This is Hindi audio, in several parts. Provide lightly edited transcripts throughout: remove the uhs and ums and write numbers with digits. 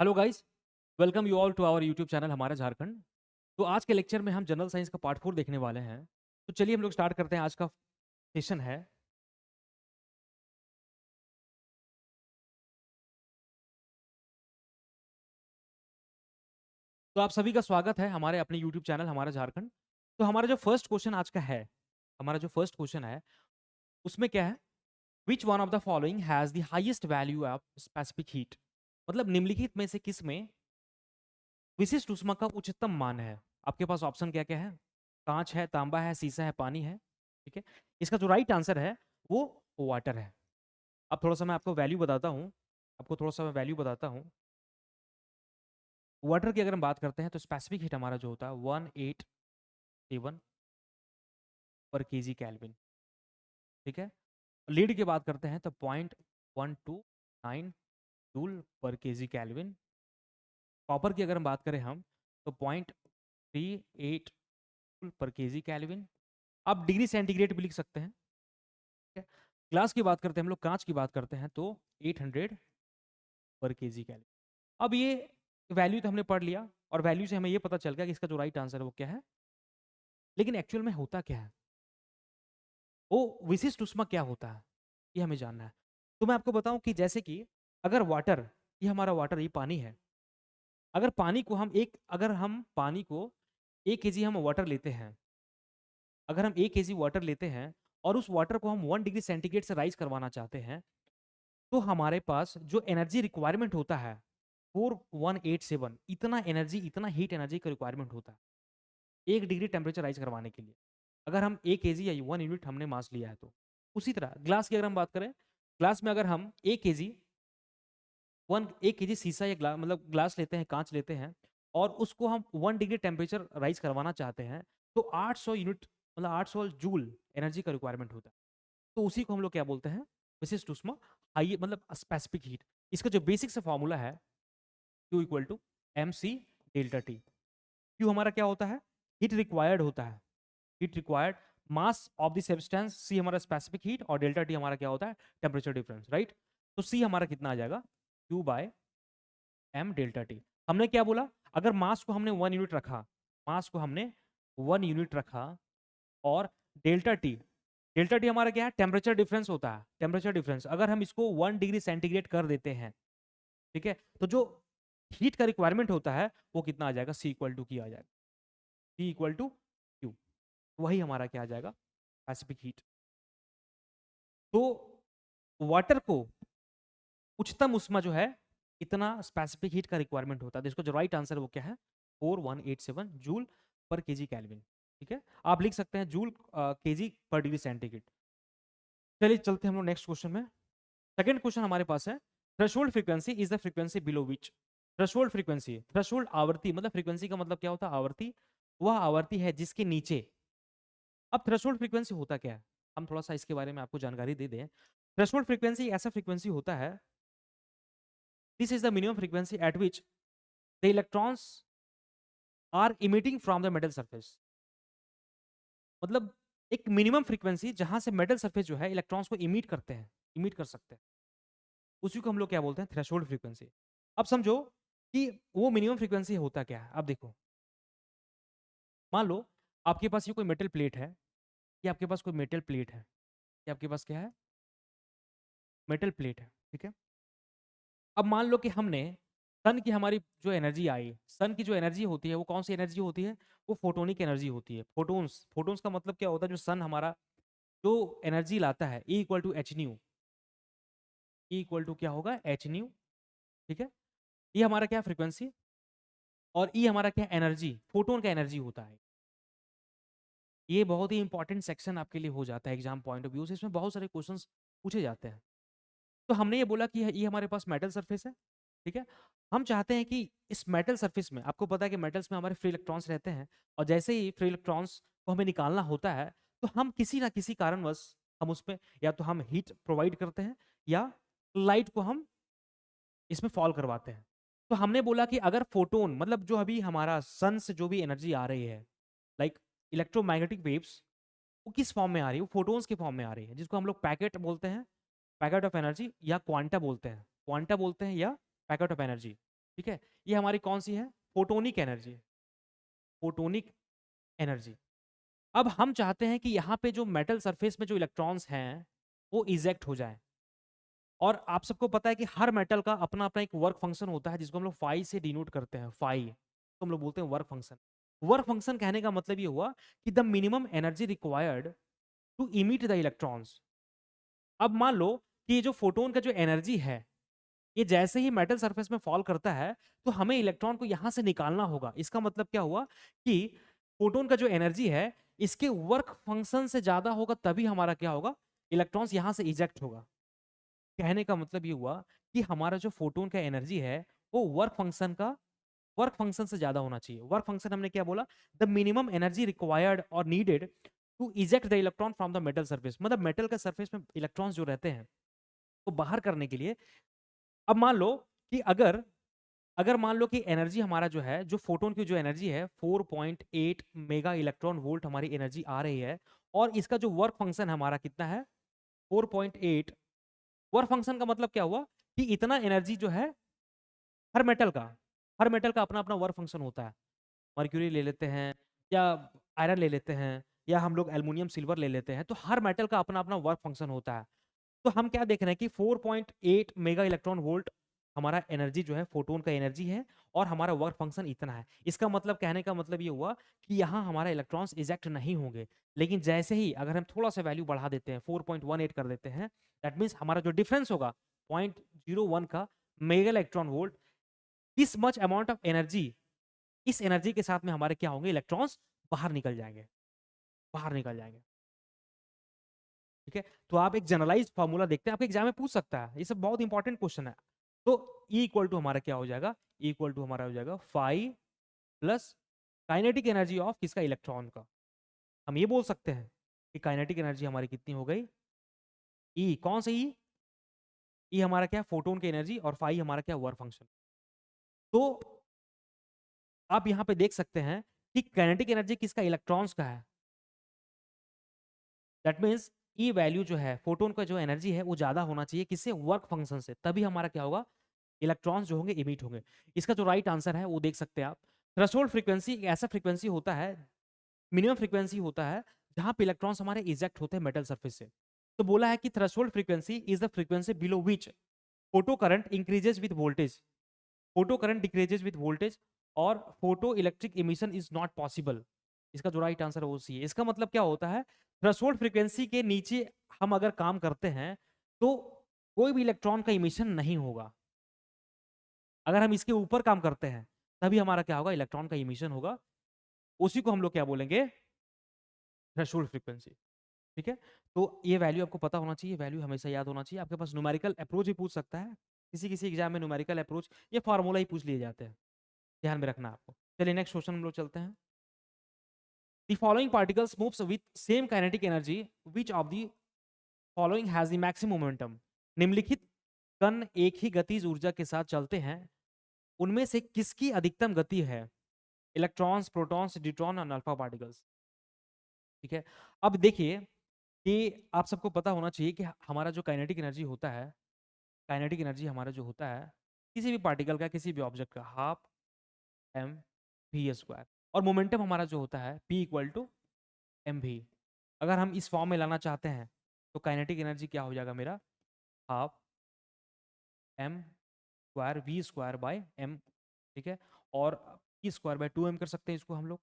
Hello guys, welcome you all to our YouTube channel हमारा झारखंड। तो आज के लेक्चर में हम जनरल साइंस का पार्ट 4 देखने वाले हैं। तो चलिए हम लोग स्टार्ट करते हैं। आज का सेशन है। तो आप सभी का स्वागत है हमारे अपने यूट्यूब चैनल हमारा झारखंड। तो हमारा जो फर्स्ट क्वेश्चन आज का है, हमारा जो फर्स्ट क्वेश्चन है उसमें क्या है, which one of the following has the highest value of specific heat. मतलब निम्नलिखित में से किस में विशिष्ट ऊष्मा का उच्चतम मान है। आपके पास ऑप्शन क्या क्या है, कांच है, तांबा है, सीसा है, पानी है। ठीक है, इसका जो राइट आंसर है वो वाटर है। अब थोड़ा सा मैं आपको वैल्यू बताता हूँ, आपको थोड़ा सा मैं वैल्यू बताता हूँ। वाटर की अगर हम बात करते हैं तो स्पेसिफिक हीट हमारा जो होता है 187 पर केजी केल्विन। ठीक है, लीड की बात करते हैं तो 0.129 जूल पर केजी केल्विन। कॉपर की अगर हम बात करें हम तो 0.38 जूल पर केजी केल्विन। आप डिग्री सेंटीग्रेड भी लिख सकते हैं। ठीक है, ग्लास की बात करते हैं हम लोग, कांच की बात करते हैं तो 800 पर केजी केल्विन। अब ये वैल्यू तो हमने पढ़ लिया और वैल्यू से हमें ये पता चल गया कि इसका जो राइट आंसर है वो क्या है। लेकिन एक्चुअल में होता क्या है, वो विशिष्ट ऊष्मा क्या होता है, ये हमें जानना है। तो मैं आपको बताऊं कि जैसे कि अगर वाटर, ये हमारा वाटर, ये पानी है। अगर पानी को हम एक अगर हम पानी को 1 kg हम वाटर लेते हैं, अगर हम 1 kg वाटर लेते हैं और उस वाटर को हम 1 डिग्री सेंटीग्रेड से राइज करवाना चाहते हैं, तो हमारे पास जो एनर्जी रिक्वायरमेंट होता है 4187, इतना एनर्जी, इतना हीट एनर्जी का रिक्वायरमेंट होता है 1 डिग्री टेम्परेचर राइज करवाने के लिए। अगर हम 1 kg या 1 यूनिट हमने मास लिया है तो उसी तरह ग्लास की अगर हम बात करें, ग्लास में अगर हम 1 kg 1 kg शीशा या मतलब ग्लास लेते हैं, कांच लेते हैं, और उसको हम 1 डिग्री टेम्परेचर राइज करवाना चाहते हैं, तो 800 यूनिट मतलब 800 जूल एनर्जी का रिक्वायरमेंट होता है। तो उसी को हम लोग क्या बोलते हैं, विशिष्ट ऊष्मा, हाई मतलब स्पेसिफिक हीट। इसका जो बेसिक से फॉर्मूला है Q equal to M C delta T. Q हमारा क्या होता है, हीट रिक्वायर्ड होता है, heat required mass of the substance, C हमारा स्पेसिफिक हीट, और डेल्टा टी हमारा क्या होता है, टेम्परेचर डिफरेंस, राइट। तो सी हमारा कितना आ जाएगा, Q by M delta T. हमने क्या बोला, अगर मास को हमने 1 यूनिट रखा, मास को हमने 1 यूनिट रखा, और डेल्टा टी, डेल्टा टी हमारा क्या है, टेम्परेचर डिफरेंस होता है, टेम्परेचर डिफरेंस। अगर हम इसको 1 डिग्री सेंटीग्रेड कर देते हैं, ठीक है, तो जो हीट का रिक्वायरमेंट होता है वो कितना आ जाएगा, सी इक्वल टू की आ जाएगा, सी इक्वल टू क्यू। वही हमारा क्या आ जाएगा, पैसिफिक हीट। तो वाटर को उच्चतम उष्मा जो है, इतना स्पेसिफिक हीट का रिक्वायरमेंट होता है। तो इसको जो राइट आंसर है वो क्या है, 4187 जूल पर केजी केल्विन। ठीक है, आप लिख सकते हैं जूल केजी पर डिग्री सेंटीग्रेड। चलिए चलते हैं हम लोग नेक्स्ट क्वेश्चन में। सेकंड क्वेश्चन हमारे पास है, threshold frequency is the frequency below which. Threshold frequency, threshold आवृत्ति, मतलब फ्रीक्वेंसी का मतलब क्या होता है, आवृत्ति। वह आवृत्ति है जिसके नीचे, अब थ्रेशोल्ड फ्रीक्वेंसी होता क्या है, हम थोड़ा सा इसके बारे में आपको जानकारी दे दें। थ्रेशोल्ड फ्रीक्वेंसी ऐसा फ्रीक्वेंसी होता है, this is the minimum frequency at which the electrons are emitting from the metal surface. मतलब एक मिनिमम फ्रीक्वेंसी जहां से मेटल सरफेस जो है इलेक्ट्रॉन्स को इमिट करते हैं, इमिट कर सकते हैं, उसी को हम लोग क्या बोलते हैं, थ्रेशोल्ड फ्रीक्वेंसी। अब समझो कि वो मिनिमम फ्रीक्वेंसी होता क्या है। अब देखो, मान लो आपके पास ये कोई मेटल प्लेट है, ये आपके पास कोई मेटल प्लेट है, ये आपके पास क्या है, मेटल प्लेट है। ठीक है, अब मान लो कि हमने सन की, हमारी जो एनर्जी आई, सन की जो एनर्जी होती है वो कौन सी एनर्जी होती है, वो फोटोनिक एनर्जी होती है। फोटोन्स, फोटोन्स का मतलब क्या होता है, जो सन हमारा जो एनर्जी लाता है, E equal to H nu, E equal to क्या होगा, एच न्यू। ठीक है, ये हमारा क्या फ्रीक्वेंसी, और E हमारा क्या एनर्जी, फोटोन का एनर्जी होता है। ये बहुत ही इंपॉर्टेंट सेक्शन आपके लिए हो जाता है एग्जाम पॉइंट ऑफ व्यू से, इसमें बहुत सारे क्वेश्चंस पूछे जाते हैं। तो हमने ये बोला कि ये हमारे पास मेटल सरफेस है। ठीक है, हम चाहते हैं कि इस मेटल सरफेस में, आपको पता है कि मेटल्स में हमारे फ्री इलेक्ट्रॉन्स रहते हैं, और जैसे ही फ्री इलेक्ट्रॉन्स को हमें निकालना होता है, तो हम किसी ना किसी कारणवश हम उसमें या तो हम हीट प्रोवाइड करते हैं, या लाइट को हम इसमें फॉल करवाते हैं। तो हमने बोला कि अगर फोटोन, मतलब जो अभी हमारा सन से जो भी एनर्जी आ रही है, लाइक इलेक्ट्रोमैग्नेटिक वेव्स, वो किस फॉर्म में आ रही है, वो फोटोन्स के फॉर्म में आ रही है, जिसको हम लोग पैकेट बोलते हैं, पैकेट ऑफ एनर्जी, या क्वांटा बोलते हैं, क्वांटा बोलते हैं, या पैकेट ऑफ एनर्जी। ठीक है, ये हमारी कौन सी है, फोटोनिक एनर्जी, फोटोनिक एनर्जी। अब हम चाहते हैं कि यहाँ पे जो मेटल सरफेस में जो इलेक्ट्रॉन्स हैं वो इजेक्ट हो जाए, और आप सबको पता है कि हर मेटल का अपना अपना एक वर्क फंक्शन होता है जिसको हम लोग फाई से डिनोट करते हैं, फाई तो हम लोग बोलते हैं वर्क फंक्शन। वर्क फंक्शन कहने का मतलब ये हुआ कि the minimum energy required to emit the electrons. अब मान लो कि ये जो फोटोन का जो एनर्जी है, ये जैसे ही मेटल सरफेस में फॉल करता है तो हमें इलेक्ट्रॉन को यहां से निकालना होगा। इसका मतलब क्या हुआ कि फोटोन का जो एनर्जी है इसके वर्क फंक्शन से ज्यादा होगा, तभी हमारा क्या होगा, इलेक्ट्रॉन्स यहां से इजेक्ट होगा। कहने का मतलब ये हुआ कि हमारा जो फोटोन का एनर्जी है वो वर्क फंक्शन से ज्यादा होना चाहिए। वर्क फंक्शन हमने क्या बोला, द मिनिमम एनर्जी रिक्वायर्ड और needed to eject the electron from the metal surface, मतलब मेटल का सरफेस में इलेक्ट्रॉन्स जो रहते हैं तो बाहर करने के लिए। अब मान लो कि अगर अगर मान लो कि एनर्जी हमारा जो है, जो फोटोन की जो एनर्जी है 4.8 मेगा इलेक्ट्रॉन वोल्ट हमारी एनर्जी आ रही है, और इसका जो वर्क फंक्शन हमारा कितना है 4.8। वर्क फंक्शन का मतलब क्या हुआ कि इतना एनर्जी जो है हर मेटल का, हर मेटल का अपना अपना वर्क फंक्शन होता है। मर्क्यूरी ले लेते हैं, या आयरन ले लेते हैं, या हम लोग एल्युमिनियम सिल्वर ले लेते हैं, तो हर मेटल का अपना अपना वर्क फंक्शन होता है। तो हम क्या देख रहे हैं कि 4.8 मेगा इलेक्ट्रॉन वोल्ट हमारा एनर्जी जो है, फोटोन का एनर्जी है, और हमारा वर्क फंक्शन इतना है। इसका मतलब, कहने का मतलब ये हुआ कि यहाँ हमारा इलेक्ट्रॉन्स इजेक्ट नहीं होंगे, लेकिन जैसे ही अगर हम थोड़ा सा वैल्यू बढ़ा देते हैं 4.18 कर देते हैं, दैट मीन्स हमारा जो डिफरेंस होगा 0.01 का मेगा इलेक्ट्रॉन वोल्ट, इस मच अमाउंट ऑफ एनर्जी, इस एनर्जी के साथ में हमारे क्या होंगे, इलेक्ट्रॉन्स बाहर निकल जाएंगे, बाहर निकल जाएंगे। ठीक है, तो आप एक जनरलाइज फॉर्मूला देखते हैं, आपके एग्जाम में पूछ सकता है, ये सब बहुत इंपॉर्टेंट क्वेश्चन है। तो E इक्वल टू हमारा क्या हो जाएगा, E इक्वल टू हमारा हो जाएगा phi plus kinetic energy of किसका, इलेक्ट्रॉन का। हम ये बोल सकते हैं कि काइनेटिक एनर्जी हमारी कितनी हो गई, E कौन सा E हमारा क्या, फोटोन की एनर्जी, और फाई हमारा क्या, वर्क फंक्शन। तो आप यहां पे देख सकते हैं कि काइनेटिक एनर्जी किसका, इलेक्ट्रॉन्स का है। दैट मीन्स ई वैल्यू जो है, फोटोन का जो एनर्जी है वो ज्यादा होना चाहिए किससे, वर्क फंक्शन से, तभी हमारा क्या होगा, इलेक्ट्रॉन्स जो होंगे इमिट होंगे। इसका जो राइट आंसर है वो देख सकते हैं आप। थ्रेशोल्ड फ्रीक्वेंसी एक ऐसा फ्रीक्वेंसी होता है, मिनिमम फ्रीक्वेंसी होता है जहां पे इलेक्ट्रॉन्स हमारे इजेक्ट होते हैं मेटल सरफेस से। तो बोला है कि threshold frequency is the frequency below which photo current increases with voltage, photo current decreases with voltage, और photo electric emission is not possible. इसका जो राइट आंसर है वो सी है। इसका मतलब क्या होता है, थ्रेशोल्ड फ्रीक्वेंसी के नीचे हम अगर काम करते हैं तो कोई भी इलेक्ट्रॉन का इमिशन नहीं होगा। अगर हम इसके ऊपर काम करते हैं तभी हमारा क्या होगा, इलेक्ट्रॉन का इमिशन होगा। उसी को हम लोग क्या बोलेंगे, थ्रेशोल्ड फ्रीक्वेंसी। ठीक है, तो ये वैल्यू आपको पता होना चाहिए, वैल्यू हमेशा याद होना चाहिए। आपके पास न्यूमेरिकल अप्रोच भी पूछ सकता है, किसी किसी एग्जाम में न्यूमेरिकल अप्रोच ये फार्मूला ही पूछ लिए जाते हैं, ध्यान में रखना आपको। चलिए नेक्स्ट क्वेश्चन हम लोग चलते हैं। The following particles moves with same kinetic energy. Which of the following has the maximum momentum? निम्नलिखित कण एक ही गतिज ऊर्जा के साथ चलते हैं, उनमें से किसकी अधिकतम गति है? इलेक्ट्रॉन्स, प्रोटॉन्स, न्यूट्रॉन और अल्फा पार्टिकल्स। ठीक है, अब देखिए कि आप सबको पता होना चाहिए कि हमारा जो काइनेटिक एनर्जी होता है, काइनेटिक एनर्जी हमारा जो होता है किसी भी पार्टिकल का, किसी भी ऑब्जेक्ट का, हाफ एम वी स्क्वायर, और मोमेंटम हमारा जो होता है P equal to M V. अगर हम इस फॉर्म में लाना चाहते हैं तो काइनेटिक एनर्जी क्या हो जाएगा मेरा, half M square V square by M. ठीक है, और P स्क्वायर बाय 2m कर सकते हैं इसको हम लोग।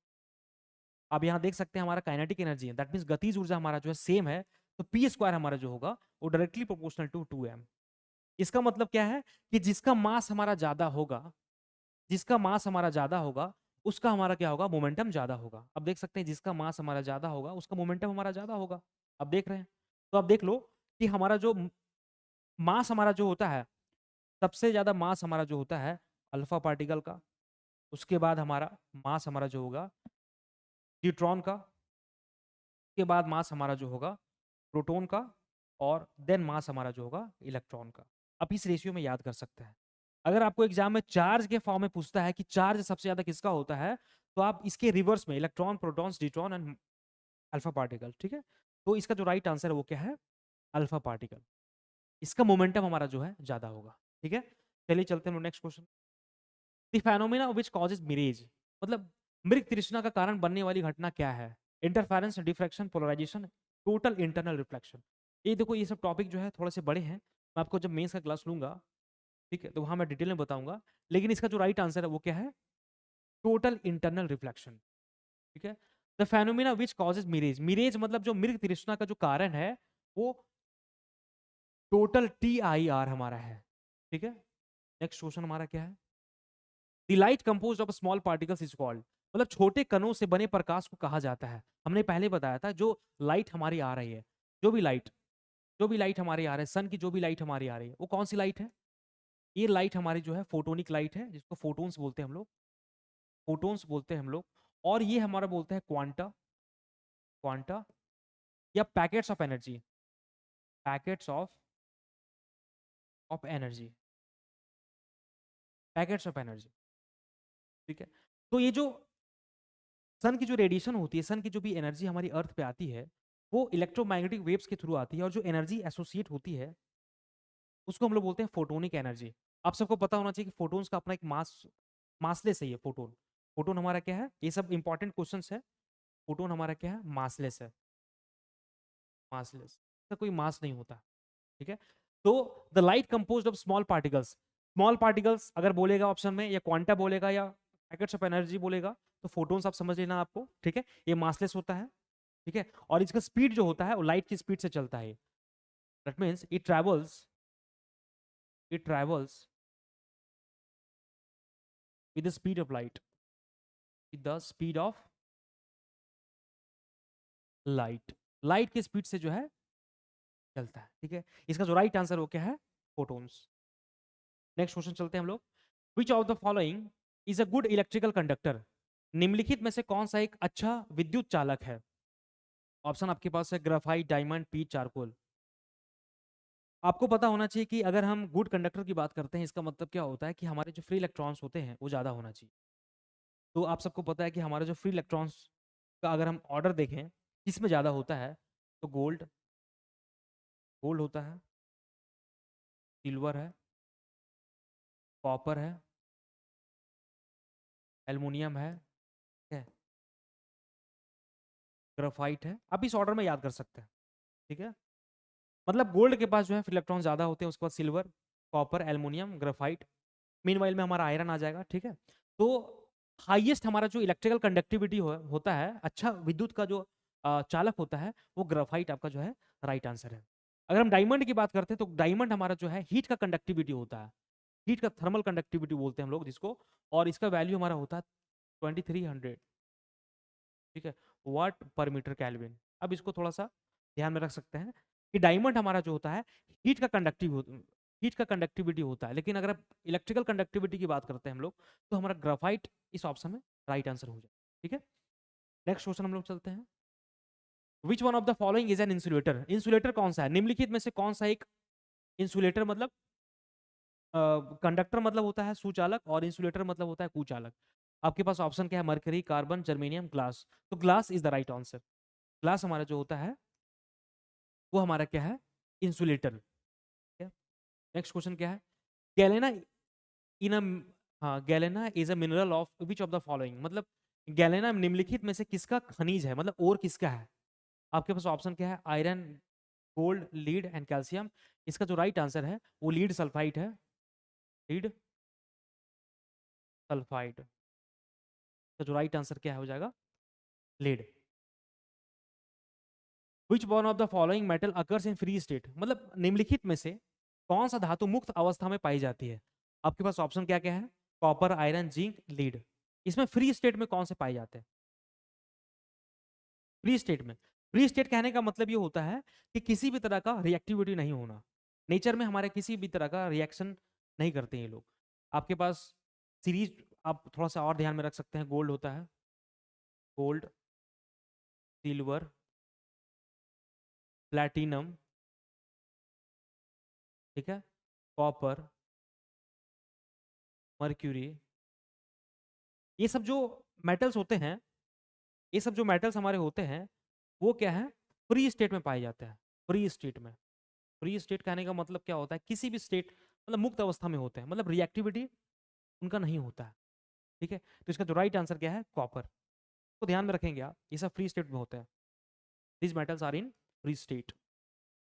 अब यहाँ देख सकते हैं हमारा काइनेटिक एनर्जी है, दैट मीन्स गतिज ऊर्जा हमारा जो है सेम है, तो P स्क्वायर हमारा जो होगा वो डायरेक्टली प्रोपोर्शनल टू 2m। इसका मतलब क्या है कि जिसका मास हमारा ज्यादा होगा, जिसका मास हमारा ज्यादा होगा उसका हमारा क्या होगा, मोमेंटम ज्यादा होगा। अब देख सकते हैं जिसका मास हमारा ज्यादा होगा उसका मोमेंटम हमारा ज्यादा होगा। अब देख रहे हैं, तो अब देख लो कि हमारा जो मास हमारा जो होता है, सबसे ज्यादा मास हमारा जो होता है अल्फा पार्टिकल का, उसके बाद हमारा मास हमारा जो होगा न्यूट्रॉन का, उसके बाद मास हमारा जो होगा प्रोटॉन का, और देन मास हमारा जो होगा इलेक्ट्रॉन का। आप इस रेशियो में याद कर सकते हैं। अगर आपको एग्जाम में चार्ज के फॉर्म में पूछता है कि चार्ज सबसे ज्यादा किसका होता है, तो आप इसके रिवर्स में electron, protons, neutron and alpha particle. ठीक है, तो इसका जो राइट आंसर है वो क्या है, अल्फा पार्टिकल। इसका मोमेंटम हमारा जो है ज्यादा होगा। ठीक है, चलिए चलते हैं next question. The phenomena which causes mirage, मतलब मृग तृष्णा का कारण बनने वाली घटना क्या है? Interference, diffraction, polarisation, total internal reflection. ये देखो ये सब टॉपिक जो है थोड़े से बड़े हैं, मैं आपको जब मेंस का क्लास लूंगा, ठीक है, तो वहां मैं डिटेल में बताऊंगा। लेकिन इसका जो राइट आंसर है वो क्या है? Total internal reflection. ठीक है। The phenomena which causes mirage, mirage मतलब जो मृग तृष्णा का जो कारण है वो टोटल TIR हमारा है। ठीक है। नेक्स्ट क्वेश्चन हमारा क्या है? The light composed of small particles is called, मतलब छोटे कणों से बने प्रकाश को कहा जाता है। हमने पहले बताया था जो लाइट हमारी आ रही है, जो भी लाइट हमारी आ रही है, सन की जो भी लाइट हमारी आ रही है, वो कौन सी लाइट है? ये लाइट हमारी जो है फोटोनिक लाइट है, जिसको फोटोन्स बोलते हैं हम लोग, फोटोन्स बोलते हैं हम लोग। और ये हमारा बोलते हैं क्वांटा, क्वांटा या packets of energy, packets of energy, packets of energy. ठीक है। तो ये जो सन की जो रेडिएशन होती है, सन की जो भी एनर्जी हमारी अर्थ पे आती है, वो इलेक्ट्रोमैग्नेटिक वेव्स के थ्रू आती है, और जो एनर्जी एसोसिएट होती है उसको हम लोग बोलते हैं फोटोनिक एनर्जी। आप सबको पता होना चाहिए कि फोटोन्स का अपना एक मासलेस है। ये फोटोन, फोटोन हमारा क्या है? ये सब इंपॉर्टेंट क्वेश्चंस है। फोटोन हमारा क्या है? मासलेस है, मासलेस, इसका कोई मास नहीं होता। ठीक है। तो the light composed of small particles, small particles अगर बोलेगा ऑप्शन में, या क्वांटा बोलेगा या पैकेट्स ऑफ एनर्जी बोलेगा, तो फोटोन्स आप समझ लेना आपको। ठीक है। ये मासलेस होता है। ठीक है। और इसका स्पीड जो होता है वो लाइट की स्पीड से चलता है। That means it travels with the speed of light, with the speed of light, light की स्पीड से जो है चलता है। ठीक है। इसका जो राइट आंसर वो क्या है? फोटोन्स। नेक्स्ट क्वेश्चन चलते हैं हम लोग। Which of the following is a good electrical conductor, निम्नलिखित में से कौन सा एक अच्छा विद्युत चालक है? ऑप्शन आपके पास है ग्राफाइट, डायमंड, पीच, चारकोल। आपको पता होना चाहिए कि अगर हम गुड कंडक्टर की बात करते हैं, इसका मतलब क्या होता है कि हमारे जो फ्री इलेक्ट्रॉन्स होते हैं वो ज़्यादा होना चाहिए। तो आप सबको पता है कि हमारे जो फ्री इलेक्ट्रॉन्स का अगर हम ऑर्डर देखें किस में ज़्यादा होता है, तो गोल्ड, गोल्ड होता है, सिल्वर है, कॉपर है, एल्युमिनियम है, ठीक है, ग्राफाइट है। आप इस ऑर्डर में याद कर सकते हैं। ठीक है। मतलब गोल्ड के पास जो है फ्री इलेक्ट्रॉन ज़्यादा होते हैं, उसके बाद silver, copper, aluminium, graphite. Meanwhile में हमारा आयरन आ जाएगा। ठीक है। तो हाईएस्ट हमारा जो इलेक्ट्रिकल कंडक्टिविटी होता है, अच्छा विद्युत का जो चालक होता है, वो ग्राफाइट आपका जो है राइट आंसर है। अगर हम डायमंड की बात करते हैं, तो डायमंड हमारा जो है हीट का कंडक्टिविटी होता है, हीट का थर्मल कंडक्टिविटी बोलते हैं हम लोग जिसको, और इसका वैल्यू हमारा होता है 2300। ठीक है, वाट पर मीटर केल्विन। अब इसको थोड़ा सा ध्यान में रख सकते हैं कि डायमंड हमारा जो होता है हीट का हीट का कंडक्टिविटी होता है। लेकिन अगर आप इलेक्ट्रिकल कंडक्टिविटी की बात करते हैं हम लोग, तो हमारा ग्राफाइट इस ऑप्शन में राइट आंसर हो जाए। ठीक है। नेक्स्ट क्वेश्चन हम लोग चलते हैं। Which one of the following is an insulator, insulator कौन सा है? निम्नलिखित में से कौन सा एक इंसुलेटर, मतलब कंडक्टर मतलब होता है सुचालक, और इंसुलेटर मतलब होता है कुचालक। आपके पास ऑप्शन क्या है? Mercury, carbon, germanium, glass. तो glass is the right answer. Glass हमारा जो होता है वो हमारा क्या है? इंसुलेटर। नेक्स्ट क्वेश्चन क्या है? गैलेना इन अ, हाँ, galena is a mineral of which of the following, मतलब गैलेना निम्नलिखित में से किसका खनिज है, मतलब और किसका है? आपके पास ऑप्शन क्या है? Iron, gold, lead and calcium. इसका जो राइट आंसर है वो लीड सल्फाइड है, लीड सल्फाइड। तो जो राइट आंसर क्या है हो जाएगा? Lead. Which one of the following metal occurs in free state, मतलब निम्नलिखित में से कौन सा धातु मुक्त अवस्था में पाई जाती है? आपके पास ऑप्शन क्या क्या है? Copper, iron, zinc, lead. इसमें फ्री स्टेट में कौन से पाए जाते हैं? फ्री स्टेट में, फ्री स्टेट कहने का मतलब ये होता है कि किसी भी तरह का रिएक्टिविटी नहीं होना, नेचर में हमारे किसी भी तरह का रिएक्शन नहीं करते ये लोग। आपके पास सीरीज आप थोड़ा सा और ध्यान में रख सकते हैं। गोल्ड होता है, गोल्ड, सिल्वर, प्लैटिनम, ठीक है, कॉपर, मर्क्यूरी। ये सब जो मेटल्स होते हैं, ये सब जो मेटल्स हमारे होते हैं वो क्या है? फ्री स्टेट में पाए जाते हैं। फ्री स्टेट में, फ्री स्टेट कहने का मतलब क्या होता है? किसी भी स्टेट, मतलब मुक्त अवस्था में होते हैं, मतलब रिएक्टिविटी उनका नहीं होता है। ठीक है, तो इसका जो राइट आंसर क्या है, कॉपर। तो ध्यान में रखेंगे आप, ये सब फ्री स्टेट में होते हैं, these metals are in free state.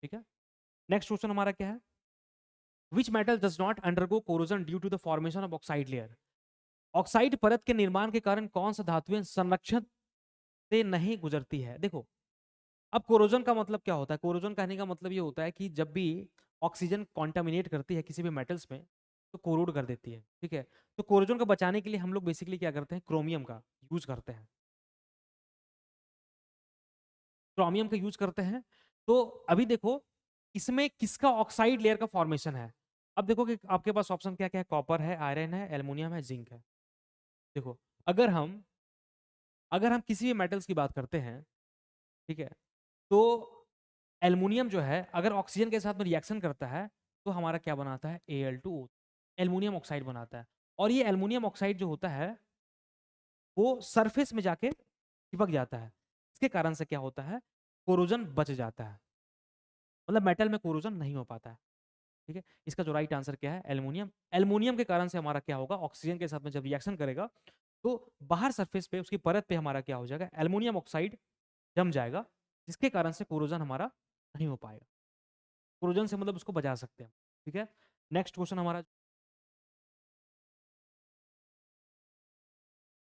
ठीक है, नेक्स्ट क्वेश्चन हमारा क्या है, which metal does not undergo corrosion due to the formation of oxide layer. Oxide परत के निर्माण के कारण कौन सा धातुएं संरक्षण से नहीं गुजरती है। देखो, अब कोरोजन का मतलब क्या होता है, कोरोजन कहने का मतलब ये होता है कि जब भी ऑक्सीजन कॉन्टामिनेट करती है किसी भी मेटल्स में तो कोरोड कर देती है। ठीक है, तो कोरोजन को बचाने के लिए हम लोग बेसिकली क्या करते हैं, क्रोमियम का यूज करते हैं, क्रोमियम का यूज करते हैं। तो अभी देखो इसमें किसका ऑक्साइड लेयर का फॉर्मेशन है। अब देखो कि आपके पास ऑप्शन क्या क्या है, कॉपर है, आयरन है, एल्युमिनियम है, जिंक है। देखो, अगर हम किसी भी मेटल्स की बात करते हैं, ठीक है, तो एल्युमिनियम जो है अगर ऑक्सीजन के साथ में रिएक्शन करता है तो हमारा क्या बनाता है, Al2O, एल्युमिनियम ऑक्साइड बनाता है। और ये एल्युमिनियम ऑक्साइड जो होता है वो सरफेस में जाके चिपक जाता है, इसके कारण से क्या होता है, कोरोजन बच जाता है, मतलब मेटल में कोरोजन नहीं हो पाता है। ठीक है, इसका जो राइट आंसर क्या है, एल्युमिनियम। एल्युमिनियम के कारण से हमारा क्या होगा, ऑक्सीजन के साथ में जब रिएक्शन करेगा तो बाहर सरफेस पे उसकी परत पे हमारा क्या हो जाएगा, एल्युमिनियम ऑक्साइड जम जाएगा, जिसके कारण से कोरोजन हमारा नहीं हो पाएगा। कोरोजन से मतलब उसको बचा सकते हैं। ठीक है, नेक्स्ट क्वेश्चन हमारा